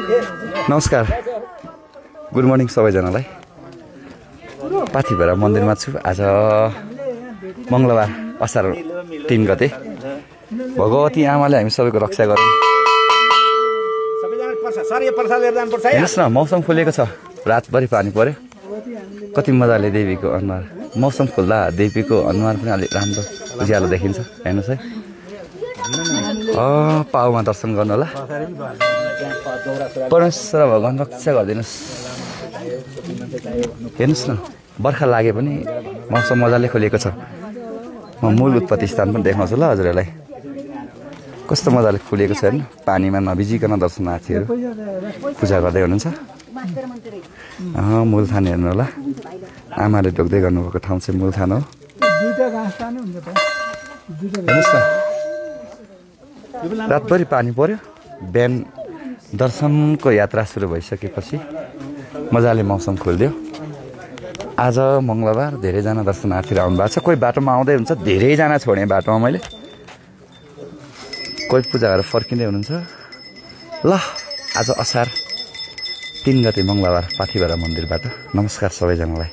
नमस्कार, good morning सबैजनालाई। पाथिभरा मन्दिरमा छु। आज मङ्गलबार असार 3 गते। भगवती आमाले हामी सबैको रक्षा गरून्। हेर्नुहोस् न, मौसम खुलेको छ, रातभरि पानी पर्यो। कति मजाले देवीको अनुहार, मौसम खुल्दा देवीको अनुहार पनि अलिक राम्रो उज्यालो देखिन्छ। हेर्नुहोस् है, पाउमा दर्शन गर्नु होला। परमेश्वर भगवान् रक्षा गरिदिनुहोस्। हेर्नुहोस् न, बर्खा लागे पनि मौसम मजाले खोलिएको छ। म मूल उत्पत्ति स्थान पनि देखाउँछु ल हजुरहरूलाई। कस्तो मजाले खुलेको छ हेर्नु। पानीमा नभिजिकन दर्शनार्थीहरू पूजा गर्दै हुनुहुन्छ। मूलथान हेर्नु होला। आमाले ढोक्दै गर्नुभएको ठाउँ चाहिँ मूलथान हो। हेर्नुहोस् न, रातभरि पानी पर्यो। बिहान दर्शनको यात्रा सुरु भइसकेपछि मजाले मौसम खोलिदियो। आज मङ्गलबार, धेरैजना दर्शनार्थीहरू आउनु भएको छ। कोही बाटोमा आउँदै हुन्छ, धेरैजना छोडेँ बाटोमा मैले। कोही पूजा गरेर फर्किँदै हुनुहुन्छ। ल, आज असार 3 गते मङ्गलबार पाथिभरा मन्दिरबाट नमस्कार सबैजनालाई।